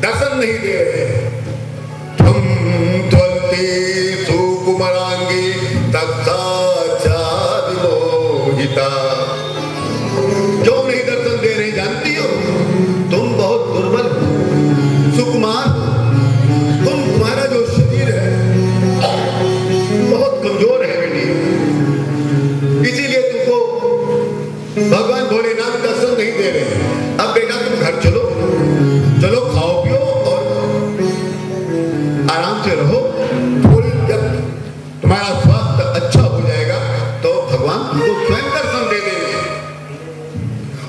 दर्शन नहीं दे रहे। तुम त्वन्ते सुकुमारांगी तत्साचा विमोहिता। जो नहीं दर्शन दे रहे, जानती हो तुम बहुत दुर्बल सुकुमार, तुम्हारा जो शरीर है बहुत कमजोर है बेटी, इसीलिए तुमको भगवान भोलेनाथ दर्शन नहीं दे रहे। अब बेटा तुम घर चलो, चलो खाओ पियो और आराम से रहो। थोड़ी जब तुम्हारा स्वास्थ्य अच्छा हो जाएगा तो भगवान तुमको स्वयं दर्शन दे देंगे।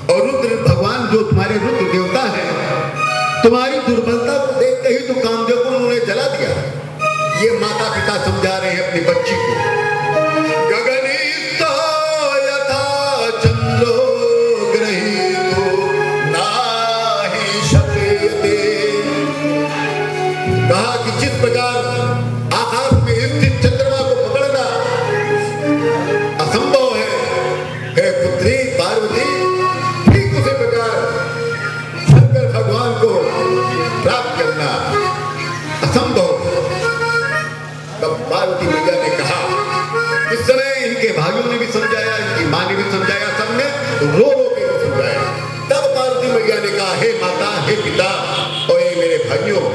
और रुद्र भगवान जो तुम्हारे रुद्र देवता है, तुम्हारी दुर्बलता को देखते ही तो कामदेव को उन्होंने जला दिया। ये माता पिता समझा रहे हैं अपनी बच्ची को। कहा कि जिस प्रकार आकाश में स्थित चंद्रमा को पकड़ना असंभव है पुत्री पार्वती, ठीक उसी प्रकार शंकर भगवान को प्राप्त करना असंभव। तब पार्वती मैया ने कहा, इस समय इनके भाइयों ने भी समझाया, इनकी माँ ने भी समझाया, सबने रो रो के समझाया। तब पार्वती मैया ने कहा, हे माता, हे पिता और ये मेरे भाइयों,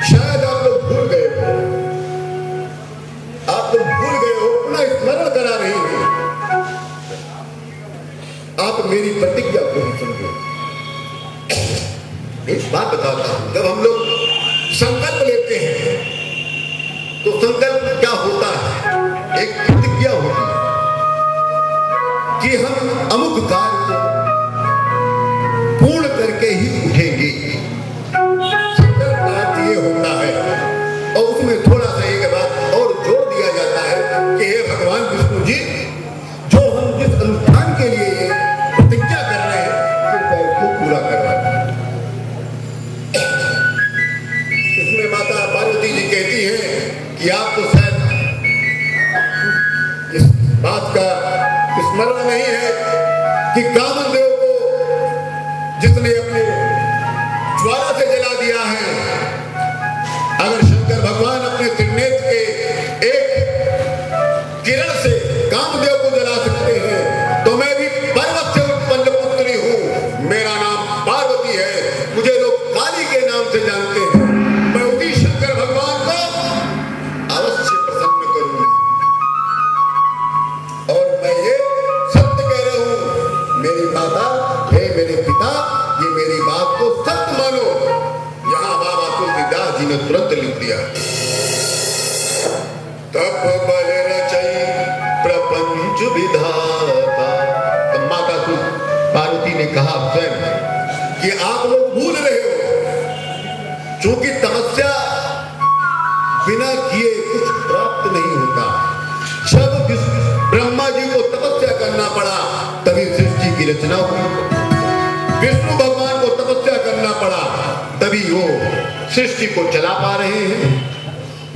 शायद आप लोग भूल गए हो, आप लोग भूल गए हो, अपना स्मरण करा रही हो। आप मेरी प्रतिज्ञा को भी समझो। एक बात बताता हूं, जब हम लोग संकल्प लेते हैं तो संकल्प क्या होता है? एक प्रतिज्ञा होती है कि हम अमुक कार्य को पूर्ण करके ही उठेंगे। ये होता है और उसमें थोड़ा सा एक बात और जोड़ दिया जाता है कि हे भगवान विष्णु जी, जो हम जिस अनुष्ठान के लिए प्रतिज्ञा कर रहे हैं उसको पूरा करवाएं। इसमें माता पार्वती जी कहती हैं कि आपको शायद इस बात का स्मरण नहीं है कि कामदेव को जिसने अपने ज्वाला से जला दिया है, अगर शंकर भगवान अपने त्रिनेत्र के एक किरण से कामदेव को जला सकते हैं तो मैं भी पर्वत से उत्पन्न पुत्री हूं। मेरा नाम पार्वती है, मुझे लोग काली के नाम से जानते हैं। मैं उसी शंकर भगवान को अवश्य प्रसन्न करूंगी। और मैं ये सत्य कह रहा हूं, मेरी माता, हे मेरे पिता, ये मेरी बात को सत्य मानो। यहां बाबा तुलसीदास जी ने तुरंत लिख दिया, तप बल रचई प्रपंच विधाता। तब माता पार्वती ने कहा स्वयं कि आप लोग भूल रहे हो, क्योंकि तपस्या बिना किए कुछ प्राप्त नहीं होता। जब ब्रह्मा जी को तपस्या करना पड़ा तभी सृष्टि की रचना हुई। विष्णु भगवान को तपस्या करना पड़ा तभी वो सृष्टि को चला पा रहे हैं।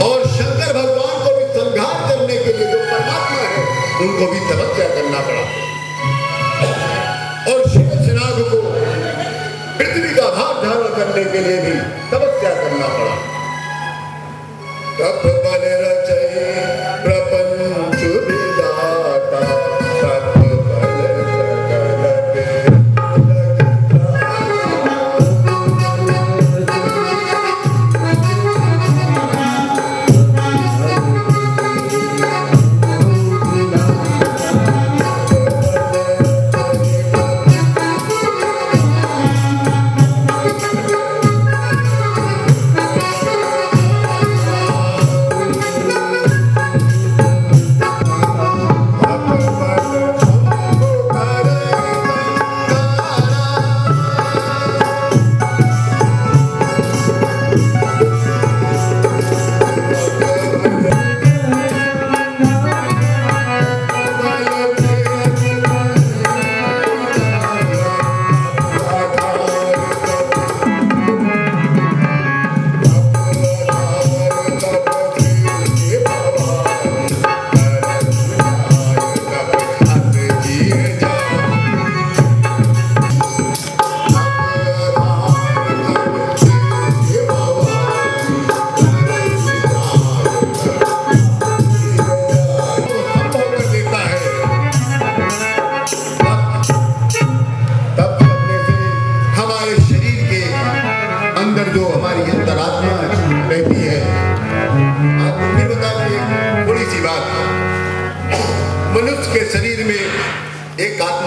और शंकर भगवान को भी संहार करने के लिए जो परमात्मा है उनको भी तपस्या करना पड़ा। और शेषनाग को पृथ्वी का भार धारण करने के लिए भी तपस्या करना पड़ा। तप बल रचई प्रपंच विधाता, तप बल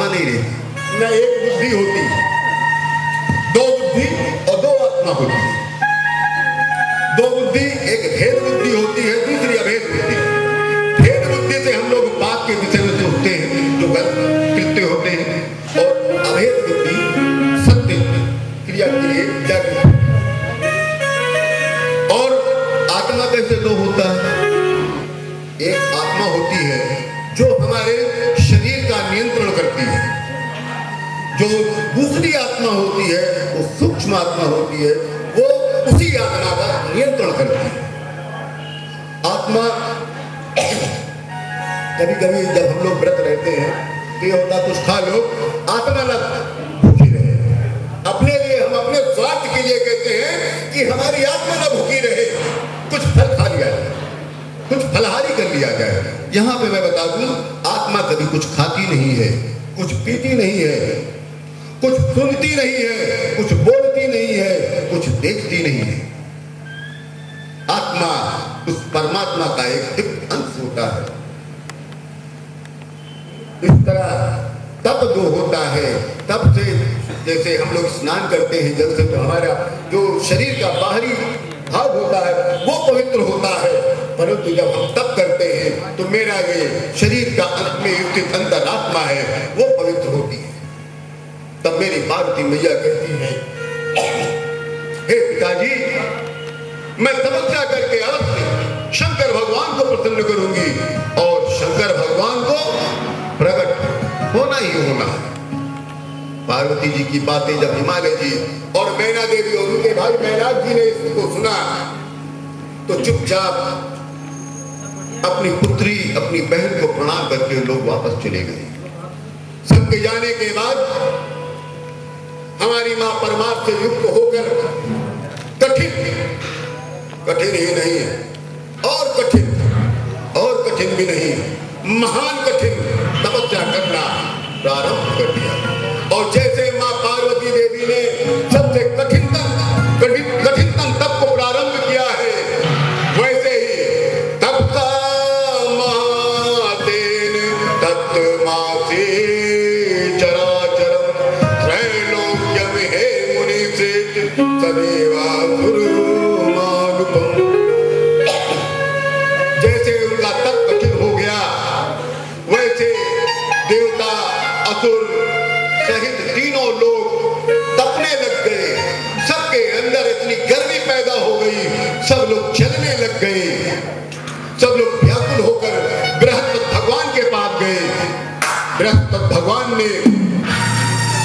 नहीं रहती, न एक बुद्धि होती, दो बुद्धि और दो आत्मा होती है। दो बुद्धि, एक भेद बुद्धि होती है, दूसरी अभेद बुद्धि। भेद बुद्धि से हम लोग पाप के विषय में सोचते हैं, जो गलत कृत्य होते हैं, और अभेद बुद्धि सत्य क्रिया के लिए जागृत। और आत्मा कैसे दो होता है? एक आत्मा होती है जो हमारे शरीर का नियंत्रण करती है, जो दूसरी आत्मा होती है वो सूक्ष्म आत्मा होती है, वो उसी आत्मा का नियंत्रण करती है। आत्मा कभी कभी जब हम लोग व्रत रहते हैं तो ये होता कुछ खा लो, आत्मा ना भूखी रहे। अपने लिए हम अपने स्वार्थ के लिए कहते हैं कि हमारी आत्मा ना भूखी रहे, कुछ फल खा लिया जाए, कुछ फलहारी कर लिया जाए। यहां पे मैं बता दूं, आत्मा कभी कुछ खाती नहीं है, कुछ पीती नहीं है, कुछ सुनती नहीं है, कुछ बोलती नहीं है, कुछ देखती नहीं है। आत्मा उस परमात्मा का एक दिव्य अंश होता है। इस तरह तप जो होता है, तप से जैसे हम लोग स्नान करते हैं जल से, तो हमारा जो शरीर का बाहरी भाग होता है वो पवित्र होता है, परंतु जब हम तप करते हैं तो मेरा ये शरीर का अंत में स्थित अंतरात्मा है वो पवित्र होती है। तब मेरी पार्वती मैया कहती है, हे पिताजी, मैं तपस्या करके अवश्य शंकर भगवान को प्रसन्न करूंगी, और शंकर भगवान को प्रकट होना ही होना है। पार्वती जी की बातें जब हिमालय जी और मैना देवी और उनके भाई मैनाक जी ने इसको सुना तो चुपचाप अपनी पुत्री, अपनी बहन को प्रणाम करके लोग वापस चले गए। सबके जाने के बाद हमारी मां परमार्थ से युक्त होकर कठिन ही नहीं है, और कठिन भी नहीं, महान कठिन तपस्या करना प्रारंभ कर दिया। और जैसे मां पार्वती देवी ने सबसे कठिनतम तप को प्रारंभ किया है, वैसे ही तप्ता महातेन तत्मासे चराचरम त्रैलोक्यम हे मुनिषेत सदेवासुरमानुपम। जैसे उनका तप कठिन हो गया, वैसे देवता, असुर सहित तीनों लोग तपने लग गए। सबके अंदर इतनी गर्मी पैदा हो गई, सब लोग चलने लग गए, सब लोग व्याकुल होकर बृहस्पति भगवान के पास गए। बृहस्पति भगवान ने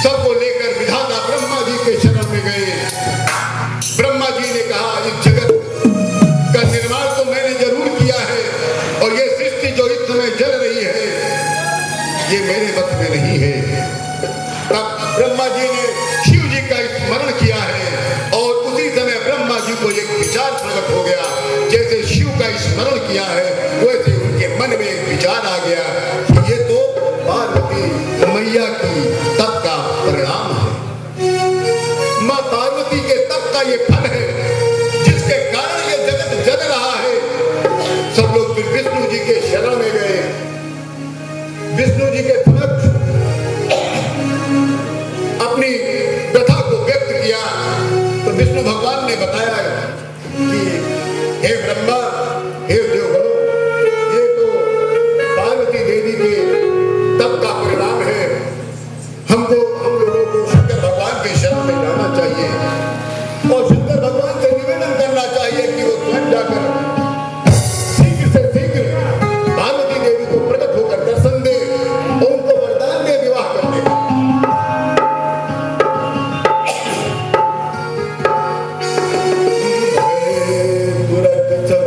सबको लेकर विधाता ब्रह्मा जी के शरण में गए। ब्रह्मा जी ने कहा, इस जगत का निर्माण तो मैंने जरूर किया है, और ये सृष्टि जो इस समय जल रही है ये मेरे वश में नहीं है। तब ब्रह्मा जी ने शिव जी का स्मरण किया है, और उसी समय ब्रह्मा जी को एक विचार प्रकट हो गया। जैसे शिव का स्मरण किया है, वैसे उनके मन में एक विचार आ गया कि ये तो पार्वती मैया की तप का परिणाम है, मां पार्वती के तप का ये फल है, जिसके कारण ये जगत जल रहा है। सब लोग फिर विष्णु जी के शरण में गए। विष्णु जी के समक्ष अपनी व्यथा को व्यक्त किया तो विष्णु भगवान ने बताया कि हे ब्रह्मा, हे देवगणों, ये तो पार्वती देवी के तप का परिणाम है। हम लोगों को शंकर भगवान के शरण में जाना चाहिए, और शंकर भगवान से निवेदन करना चाहिए कि वो स्वयं जाकर शीघ्र से शीघ्र पार्वती देवी को प्रकट होकर दर्शन दे और उनको वरदान दे विवाह करने का। तुरंत सब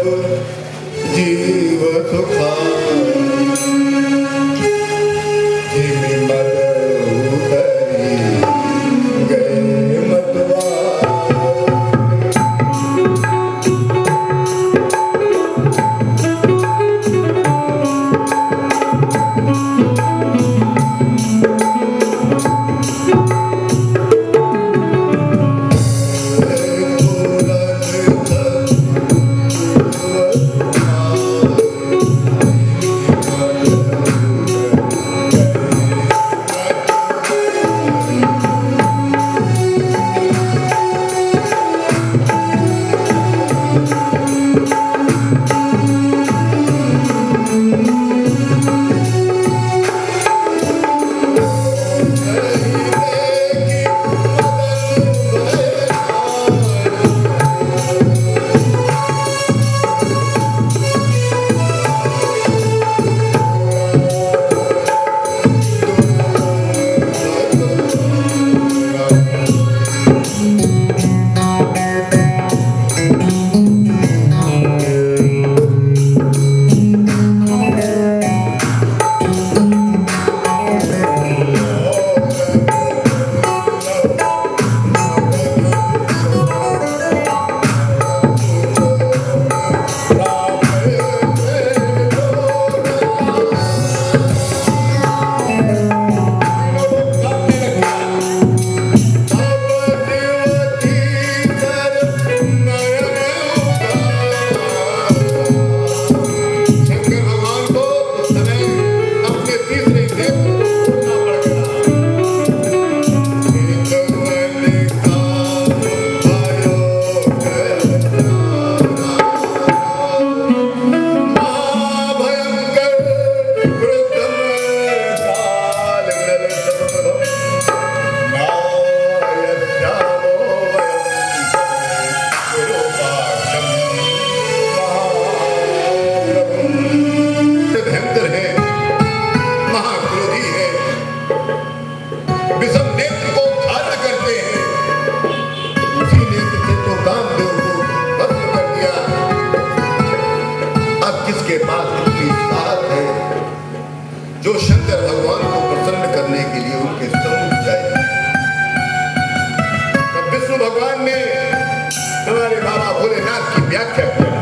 व्याख्या किया।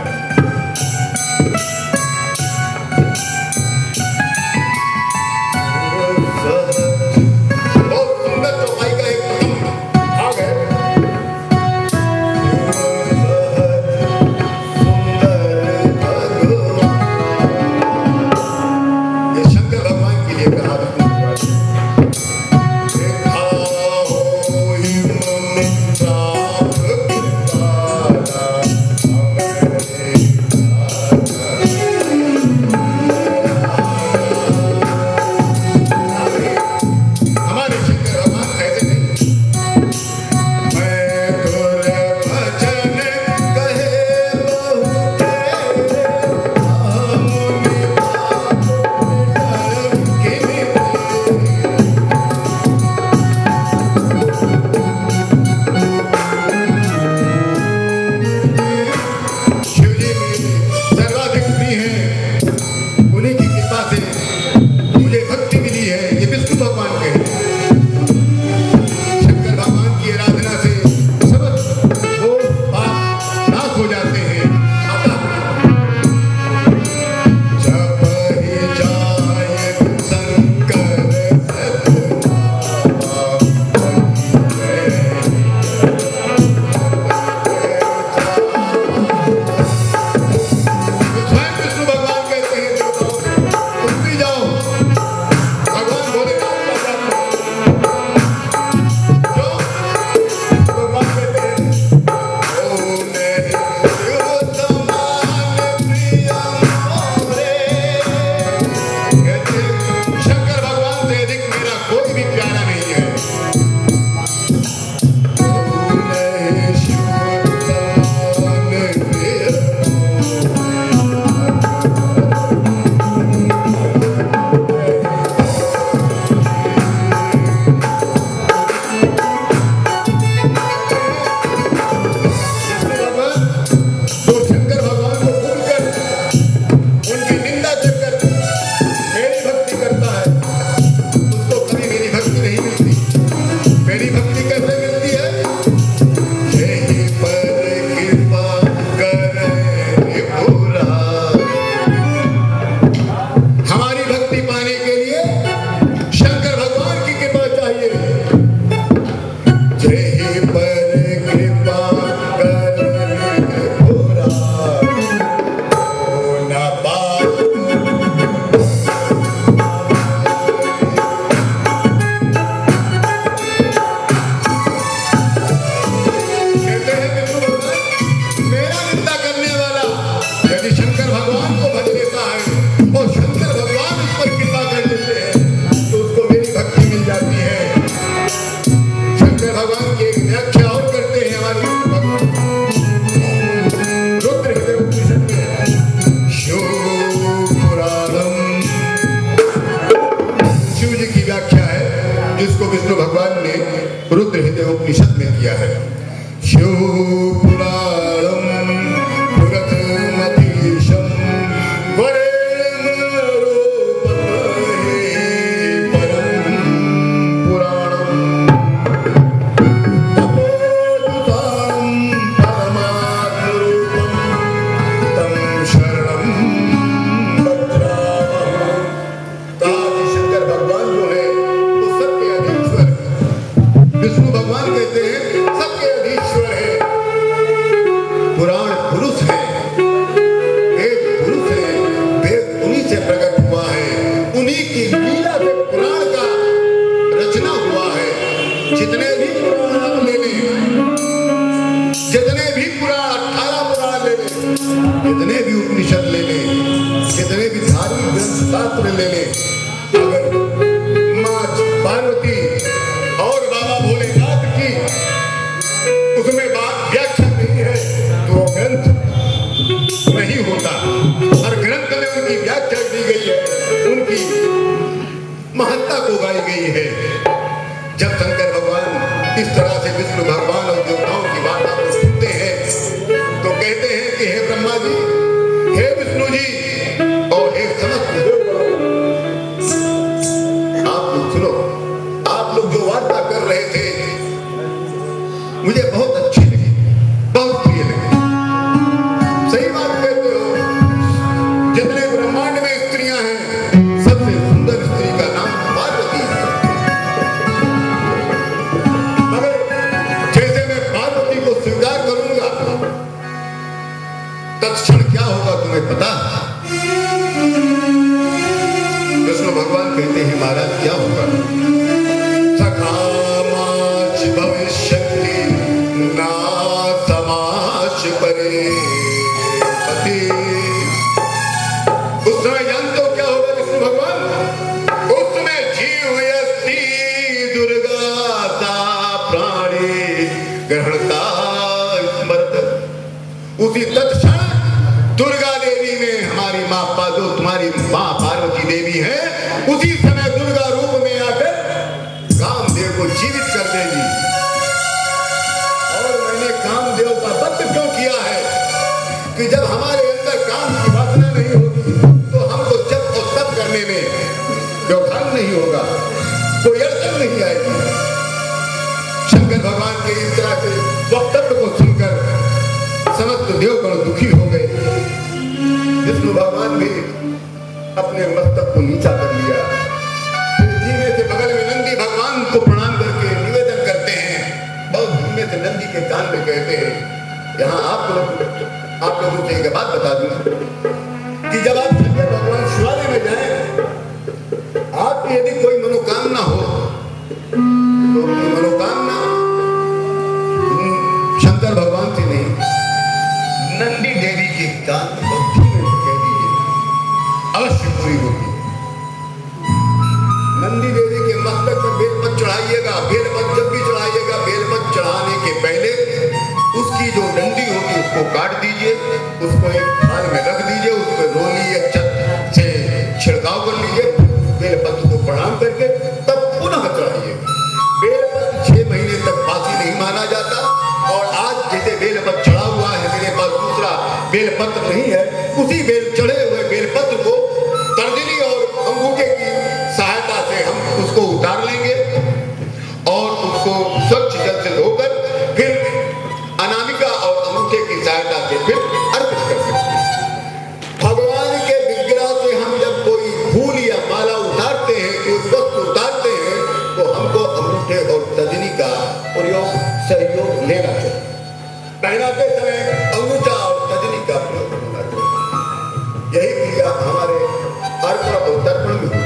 उपनिषद में किया है। शिव पुराणम पुरतमतीशम वरेण्यम रूपमहे परम पुराणम तपोदुतां परमात्मरूपम तं शरणं भद्रामः। काशी शंकर भगवान जो है वो सबके अधीश्वर, विष्णु भगवान कहते हैं सबके अधीश्वर है, पुराण पुरुष है, वेद पुरुष है, वेद उन्हीं से प्रकट हुआ है, उन्हीं की लीला से पुराण का रचना हुआ है। जितने भी पुराण आप ले लें, जितने भी पुराण 18 पुराण ले लें, जितने भी उपनिषद ले लें, जितने भी धार्मिक ग्रंथ शास्त्र ले लें, अगर माँ पार्वती और बाबा भोलेनाथ की उसमें बात व्याख्या नहीं है तो वो ग्रंथ नहीं होता। हर ग्रंथ में उनकी व्याख्या दी गई है, उनकी महत्ता को गाई गई है। जब शंकर भगवान इस तरह से विष्णु भगवान और देवताओं की बात आप सुनते हैं तो कहते हैं कि हे ब्रह्मा जी, हे विष्णु जी और हे समस्त देवगणों, आप लोग सुनो, आप लोग जो वार्ता कर रहे थे मुझे बहुत अच्छी लगी, बहुत प्रिय लगी। तत्क्षण क्या होगा तुम्हें पता? विष्णु भगवान कहते हैं महाराज क्या होगा? सखामाच भविष्यति ना समाच परे पति। उस समय जानते हो क्या होगा विष्णु भगवान? उस समय जीव यस्ति दुर्गाता प्राणी ग्रहणता स्मृत। उसी तत्क्षण दुर्गा देवी में हमारी मां जो तुम्हारी मां पार्वती देवी है, उसी समय दुर्गा रूप में आकर कामदेव को जीवित कर देगी। और मैंने कामदेव का वध क्यों किया है कि जब हमारे अंदर काम की वासना नहीं होगी तो हमको जप और तप करने में व्यवधान नहीं होगा, कोई अड़चन नहीं आएगी। शंकर भगवान के इस तरह के वक्तव्य को सुनकर समस्त देवगण दुखी हो गए। विष्णु भगवान भी अपने मस्तक को नीचा कर लिया, फिर धीमे से बगल में नंदी भगवान को प्रणाम करके निवेदन करते हैं। बहुत धीमे से नंदी के कान में कहते हैं, यहाँ आप लोगों से एक बात बता दूं कि जब आप शंकर भगवान शिवालय में जाएं, आपकी यदि कोई मनोकामना हो तो अपनी मनोकामना शंकर भगवान से नहीं, नंदी देवी के कान में कह दीजिए, अवश्य पूरी होगी। नंदी देवी के मस्तक पर बेलपत्र चढ़ाइएगा। बेलपत्र जब भी चढ़ाइएगा, बेलपत्र चढ़ाने के पहले उसकी जो डंडी होगी उसको काट दीजिए, उसको एक थाल में रख दीजिए, उस पर रोली या छत से छिड़काव कर लीजिए, बेलपत्र को प्रणाम करके तब पुनः चढ़ाइएगा। बेलपत्र 6 महीने तक बासी नहीं माना जाता। और आज जैसे बेलपत्र चढ़ा हुआ है, मेरे पास दूसरा बेलपत्र नहीं है, उसी चढ़े हुए बेलपत्र को तर्जनी और अंगूठे की सहायता से हम उसको उतार लेंगे और उसको स्वच्छ जल से धोकर फिर अनामिका और अंगूठे की सहायता से फिर अर्पित कर सकते हैं। भगवान के विग्रह से हम जब कोई फूल या माला उतारते हैं, कोई वस्तु उतारते हैं, तो हमको अंगूठे और तर्जनी का प्रयोग सहयोग लेना चाहिए। पहनाते समय अंगूठा और तर्जनी का प्रयोग करना चाहिए। यही क्रिया हमारे अर्पण और तर्पण में हुई।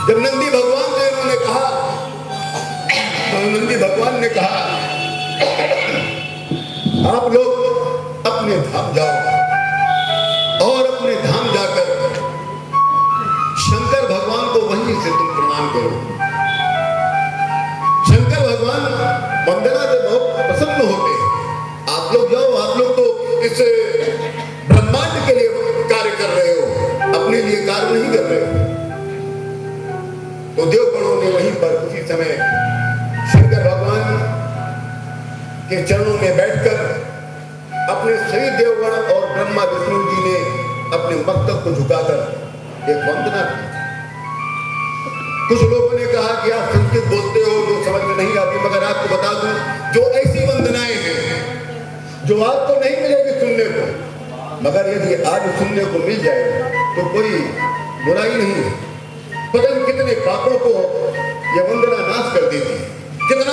जब नंदी भगवान से इन्होंने कहा, तो नंदी भगवान ने कहा आप लोग अपने धाम जाओ और अपने धाम जाकर शंकर भगवान को वहीं से तुम प्रणाम करो। शंकर भगवान वंदना से बहुत प्रसन्न होते हैं। आप लोग जाओ, आप लोग तो इस ब्रह्मांड के लिए कार्य कर रहे हो, अपने लिए कार्य नहीं कर रहे हो। तो देवगणों ने वहीं पर उसी समय शंकर भगवान के चरणों में बैठकर अपने सभी देवगण और ब्रह्मा विष्णु जी ने अपने मस्तक को झुकाकर एक वंदना की। कुछ लोगों ने कहा कि आप संस्कृत बोलते हो, जो समझ में नहीं आती, मगर आपको बता दूं, जो ऐसी वंदनाएं हैं जो आपको नहीं मिलेगी सुनने को, मगर यदि आज सुनने को मिल जाए तो कोई बुराई नहीं है। पता नहीं कितने पापों को यह वंदना नाश कर देती है, कितना